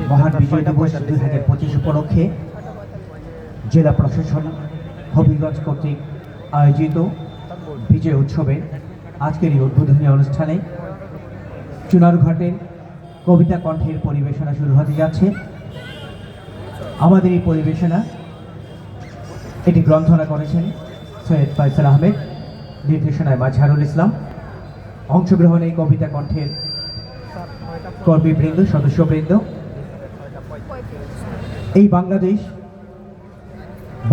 মহান বিজয় দিবস 2025 উপলক্ষে জেলা প্রশাসন হবিগঞ্জ কর্তৃক আয়োজিত বিজয় উৎসবে আজকের এই উদ্বোধনী অনুষ্ঠানে চুনারঘাটের কবিতা কণ্ঠের পরিবেশনা শুরু হতে যাচ্ছে। আমাদের এই পরিবেশনা এটি গ্রন্থনা করেছেন সৈয়দ ফয়সাল আহমেদ, নির্দেশনায় মাজহারুল ইসলাম। অংশগ্রহণে কবিতা কণ্ঠের কর্মীবৃন্দ, সদস্যবৃন্দ। এই বাংলাদেশ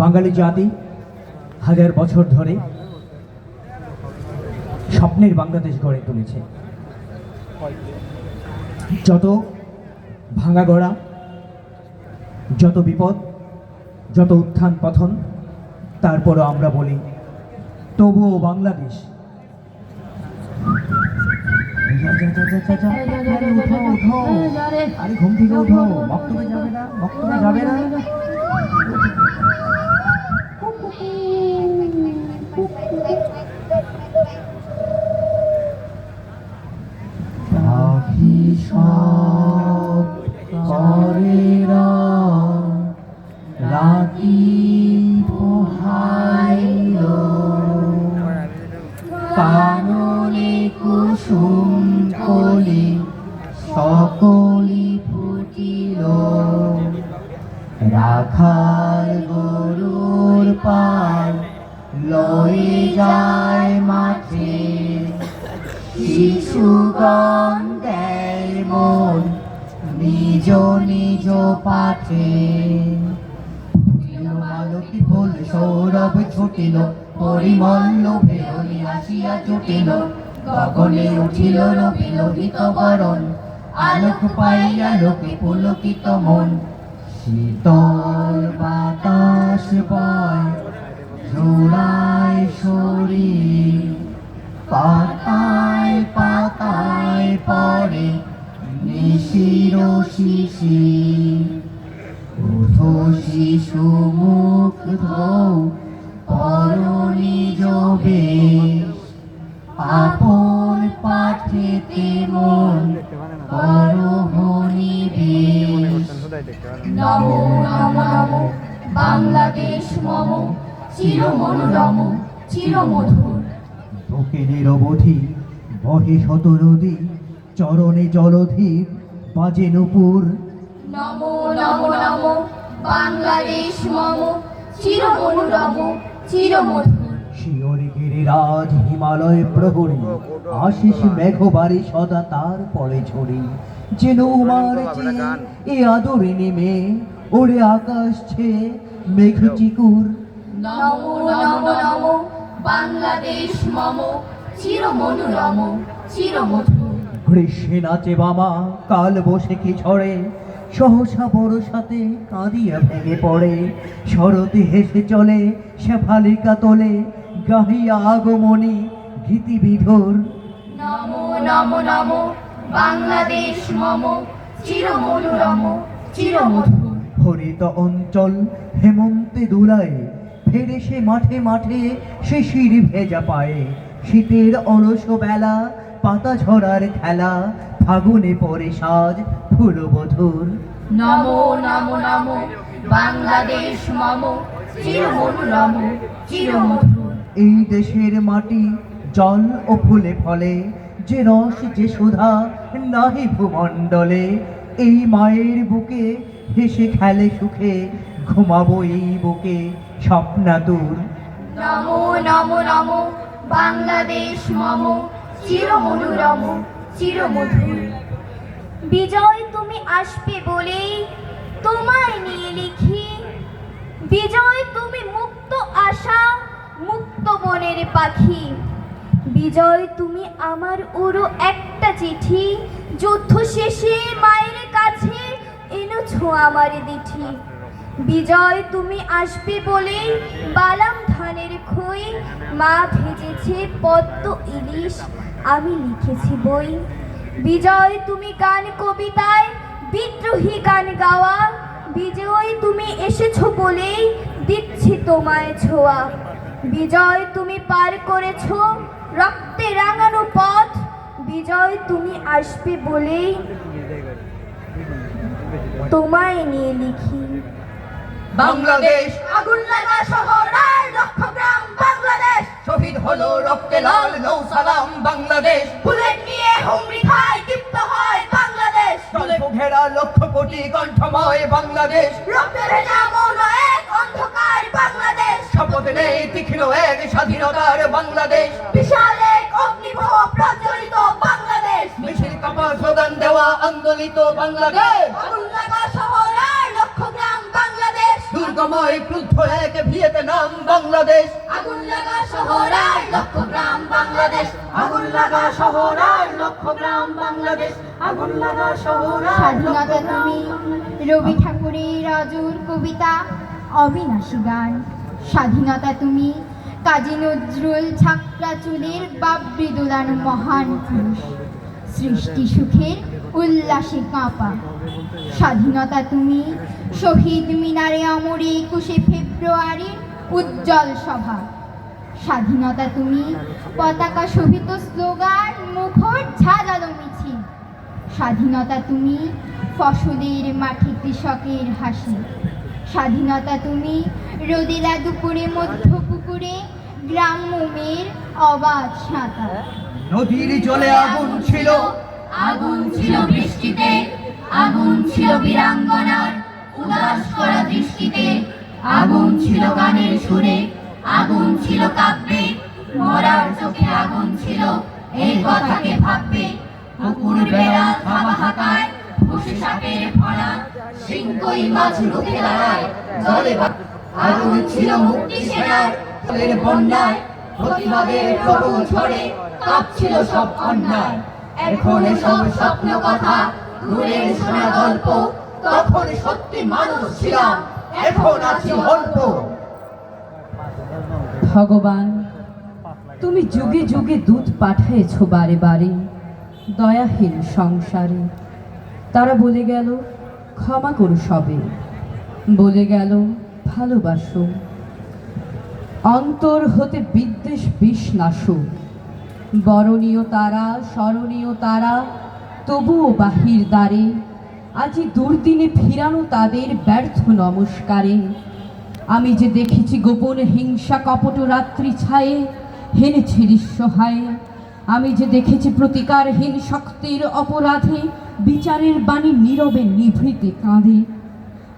বাঙালি জাতি হাজার বছর ধরে স্বপ্নের বাংলাদেশ গড়ে তুলেছে। যত ভাঙা গড়া, যত বিপদ, যত উত্থান পতন, তারপরও আমরা বলি তবুও বাংলাদেশ। আরে ঘুম থেকে উঠো, বক্তব্যে যাবে না, বক্তব্যে যাবে না। পাখি সব করে রাতি পোহাইল, কাননে কুসুম কলি সকলি ফুটিল, রাখাল গরুর পাল লয়ে যায় মাঠে, শিশুগণ দেয় মন নিজ নিজ পাঠে। মালতী ফুল সৌরভ ছুটিল, পরিমল লোভে অলি আসিয়া জুটিল, গগনে উঠিল রবি লোহিত বরণ, আলোক পাইয়া লোকে পুলকিত মন। শীতল বাতাস বয় জোড়ায় শরীর, পাতায় পাতায় পড়ে নিশির শিশির। উঠো শিশু মুখ ধৌ পরনি জবে, আপন পাঠেতে মন করহনি বেশ। নমো নমো নমো বাংলাদেশ মম, চির মনোরম চির মধুর। তোকে নিরবধি বহে শত নদী, চরণে জলধীর বাজে নূপুর। নমো নমো নমো বাংলাদেশ মম, চির মনোরম চির মধুর। শিওরে গিরিরাজ হিমালয় প্রহরী, আশিস মেঘবাড়ি সদা তার পরে ঝরি। যেন উমার চেয়ে এ আদরে নেমে ওরে আকাশ ছেয়ে মেঘ চিকুর। নমো নমো নমো বাংলাদেশ মম, চির মনোরম চির মধুর। গ্রীষ্মে নাচে বামা কাল বসে কি ঝড়ে, সহসা বরসাতে কাঁদিয়া ভেঙে পড়ে। শরতে হেসে চলে শেফালিকা তোলে, গাহিয়া আগমনী গীতি বিধুর। নমো নমো নমো বাংলাদেশ মম, চির মনোরম চির মধুর। হরিত অঞ্চল হেমন্তে দুলায়, ফেরে সে মাঠে মাঠে শিশির ভেজা পায়ে। শীতের অলস বেলা পাতা ঝরার খেলা, ফাগুনে পরে সাজ ফুলবধূর। নমো নমো নমো বাংলাদেশ মম, চির মনোরম চির মধুর। এই দেশের মাটি জল ও ফুলে ফলে, যে রস যে সুধা নাহি ভূমণ্ডলে। এই মায়ের বুকে হেসে খেলে সুখে, ঘুমাবো এই বুকে স্বপ্নাতুর। নমো নমো নমো বাংলাদেশ মম, চির মনোরম চির মধুর। বিজয় তুমি আসবে বলেই তোমায় নিয়ে লিখি, বিজয় তুমি মুক্ত আশা মুক্ত মনের পাখি। বিজয় তুমি আমার উড়ো একটা চিঠি, যুদ্ধ শেষে মায়ের কাছে এনেছো আমার দিঠি। বিজয় তুমি আসবে বলেই বালাম ধানের খই, মা ভেজেছে পদ্ম ইলিশ আমি লিখেছি বই। বিজয় তুমি গান কবিতায় বিদ্রোহী গান গাওয়া, বিজয় তুমি এসেছো বলেই দিচ্ছি তোমায় ছোঁয়া। বিজয় তুমি পার করেছো রক্তে রাঙানো পথ, বিজয় তুমি আসবে বলেই তোমায় নিয়ে লিখি। বাংলাদেশ আগুন লাগা শহর আর লক্ষ গ্রাম বাংলাদেশ, শহীদ হলো রক্তে লাল নৌ সালাম বাংলাদেশ। বুলেট নিয়ে হুমড়ি খায় দীপ্ত হয় বাংলাদেশ, জলে ঘেরা লক্ষ কোটি কণ্ঠময় বাংলাদেশ। রক্তে ভেজা মৌন এক অন্ধকার বাংলাদেশ, শপথ নেই তীক্ষ্ণ এক স্বাধীনতার বাংলাদেশ। বিশাল এক অগ্নিবহ প্রজ্বলিত বাংলাদেশ, মিছিল কাপা স্লোগান দেওয়া আন্দোলিত বাংলাদেশ। আগুন লাগা শহর আর লক্ষ গ্রাম বাংলাদেশ, দুর্গময় ক্রুদ্ধ এক ভিয়েতনাম বাংলাদেশ। আগুন লাগা শহর আর লক্ষ গ্রাম বাংলাদেশ, আগুন লাগা শহর আর লক্ষ গ্রাম বাংলাদেশ। আগুন লাগা শহর আর স্বাধীনতা তুমি রবি ঠাকুরের রাজুর কবিতা অবিনাশী গান, স্বাধীনতা তুমি কাজী নজরুল ছাকরা চুলের বাবরি দোলানো মহান পুরুষ, সৃষ্টি সুখের উল্লাসে কাঁপা। স্বাধীনতা তুমি শহীদ মিনারে অমরে 21শে ফেব্রুয়ারির উজ্জ্বল সভা, স্বাধীনতা তুমি পতাকা শোভিত স্লোগান মুখর ঝাঁঝালো মিছিল, স্বাধীনতা তুমি ফসলের মাঠে কৃষকের হাসি, স্বাধীনতা তুমি রোদেলা দুপুরে মধ্য পুকুরে গ্রাম্য মেয়ের অবাধ সাঁতার। নদীর জলে আগুন ছিল, আগুন ছিল বৃষ্টিতে, আগুন ছিল বীরাঙ্গনার উদাস করা দৃষ্টিতে, আগুন ছিল গানের সুরে, আগুন ছিল কাব্যে, মরার চোখে আগুন ছিল এই কথাকে ভাববে। পুকুর বেড়া থাবা হাকায় বসে সাপের ভরা, সিংকই মাছ রুখে দাঁড়ায় জলে আগুন ছিল মুক্তি সেনার জলের বন্যায় প্রতিবাদের প্রবল ঝড়ে কাঁপছিল সব অন্যায়। এখন এসব স্বপ্ন কথা দূরের শোনা গল্প, তখন সত্যি মানুষ ছিলাম, এখন আছি অল্প। ভগবান, তুমি যুগে যুগে দুধ পাঠাইছ বারে বারে দয়াহীন সংসারে। তারা বলে গেল ক্ষমা করো সবে, বলে গেল ভালোবাসো, অন্তর হতে বিদ্বেষ বিষ নাশো। বরণীয় তারা স্মরণীয় তারা তবুও বাহির দ্বারে, আজি দুর্দিনে ফিরানো তাদের ব্যর্থ নমস্কারে। আমি যে দেখেছি গোপন হিংসা কপট রাত্রি ছায়ে হেনেছে নিঃসহায়ে, আমি যে দেখেছি প্রতিকারহীন শক্তির অপরাধে বিচারের বাণী নীরবে নিভৃতে কাঁদে।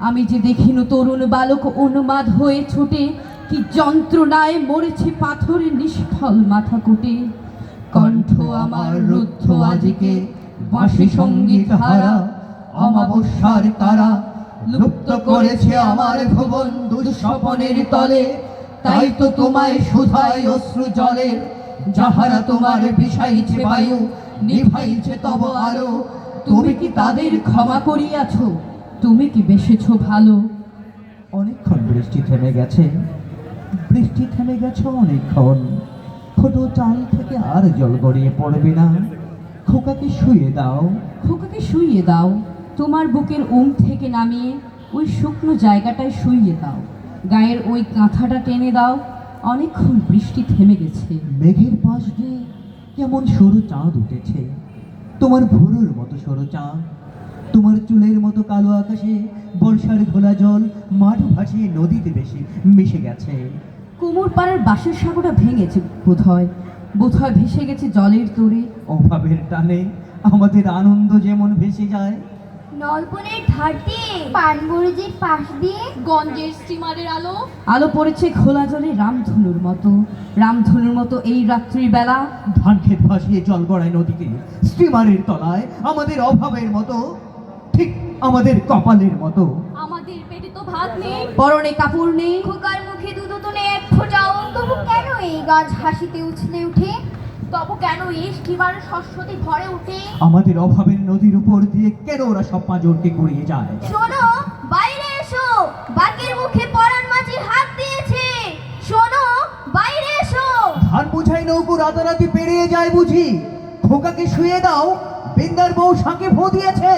আমি যে দেখিনু তরুণ বালক উন্মাদ হয়ে ছুটে কি যন্ত্রণায় মরেছে পাথরে নিষ্ফল মাথা কুটে। কণ্ঠ আমার রুদ্ধ আজিকে বাঁশি সঙ্গীত হারা, অমাবস্যার তারা লুপ্ত করেছে আমার ভুবন দুঃস্বপনের তলে। তাই তো তোমায় শুধাই অশ্রু জলে, যাহারা তোমার বিষাইছে বায়ু নিভাইছে তব আলো। তুমি কি তাদের ক্ষমা করিয়াছ? তুমি কি বেসেছ ভালো? অনেকক্ষণ বৃষ্টি থেমে গেছে, বৃষ্টি থেমে গেছে অনেকক্ষণ। ছোট চাল থেকে আর জল গড়িয়ে পড়বে না, খোকাকে শুয়ে দাও। খোকাকে শুইয়ে দাও, তোমার বুকের ওম থেকে নামিয়ে ওই শুকনো জায়গাটায় শুইয়ে দাও। গায়ের ওই কাঁথাটা টেনে দাও, অনেকক্ষণ বৃষ্টি থেমে গেছে। মেঘের পাশ দিয়ে কেমন সরু চাঁদ উঠেছে, তোমার ভোরের মতো সরু চাঁদ। তোমার চুলের মতো কালো আকাশে বর্ষার ঘোলা জল মাঠ ভাসিয়ে নদীতে বেশি মিশে গেছে। কুমোর পাড়ার বাঁশের সাঁকোটা ভেঙেছে বোধহয়, বোধহয় ভেসে গেছে জলের তোরে। অভাবের টানে আমাদের আনন্দ যেমন ভেসে যায়। নলপনের ধার দিয়ে পানবরজের পাশ দিয়ে গঞ্জের স্টিমারের আলো, আলো পড়েছে খোলা জলে রামধনুর মতো, রামধনুর মতো এই রাত্রির বেলা। ধান ক্ষেত ভাসিয়ে জল গড়ায় নদীতে, স্টিমারের তলায় আমাদের অভাবের মতো, ঠিক আমাদের কপালের মতো। আমাদের পেটে তো ভাত নেই, পরনে কাপড় নেই, খোকার মুখে দুধ তো নেই এক ফোঁটাও। তবু কেন এই গাছ হাসিতে উছলে উঠে, তবু কেন এই স্টিমার শস্যতে ভরে উঠে। আমাদের অভাবের নদীর উপর দিয়ে কেন ওরা সব পাঁজরকে গড়িয়ে যায়। শোনো বাইরে এসো, বাকের মুখে পরাণ মাঝি হাত দিয়েছে। শোনো বাইরে এসো, ধান বোঝাই নৌকো রাতারাতি পেরিয়ে যায় বুঝি। খোকাকে শুয়ে দাও, বিন্দার বউ শাঁকে ভো দিয়েছে।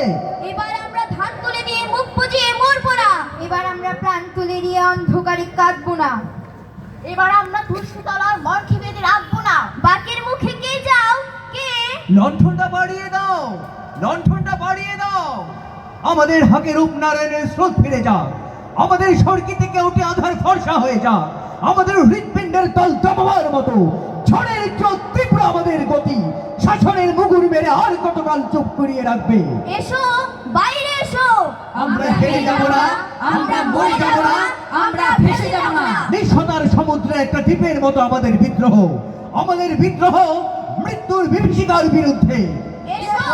এবার আমরা ধান তুলে দিয়ে মুখ বুজিয়ে মরবো না, এবার আমরা প্রাণ তুলে দিয়ে অন্ধকারে কাঁদবো না, এবার আমরা তুলসীতলার মর্খে বেঁধে রাখবো না। বাকের মুখে কে যাও কে, লণ্ঠনটা বাড়িয়ে দাও, লণ্ঠনটা বাড়িয়ে দাও। আমাদের হাকে রূপনারায়ণের স্রোত ফিরে যাক, আমাদের সড়কি থেকে উঠে আধার ফর্সা হয়ে যাক, আমাদের হৃৎপিণ্ডের তল দমাবার মতো ঝড়ের চোখ তীব্র আমাদের গতি শাসনের মুগুর মেরে আর কতকাল চুপ করিয়ে রাখবে। এসো বাইরে এসো, আমরা হেরে যাব না, আমরা মরে যাব না, আমরা ভেসে যাব না। নিঃসতার সমুদ্রে একটা দ্বীপের মতো আমাদের বিদ্রোহ, আমাদের বিদ্রোহ মৃত্যুর বিভীষিকার বিরুদ্ধে। এসো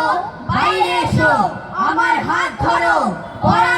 বাইরে এসো, আমার হাত ধরো, পরাজয়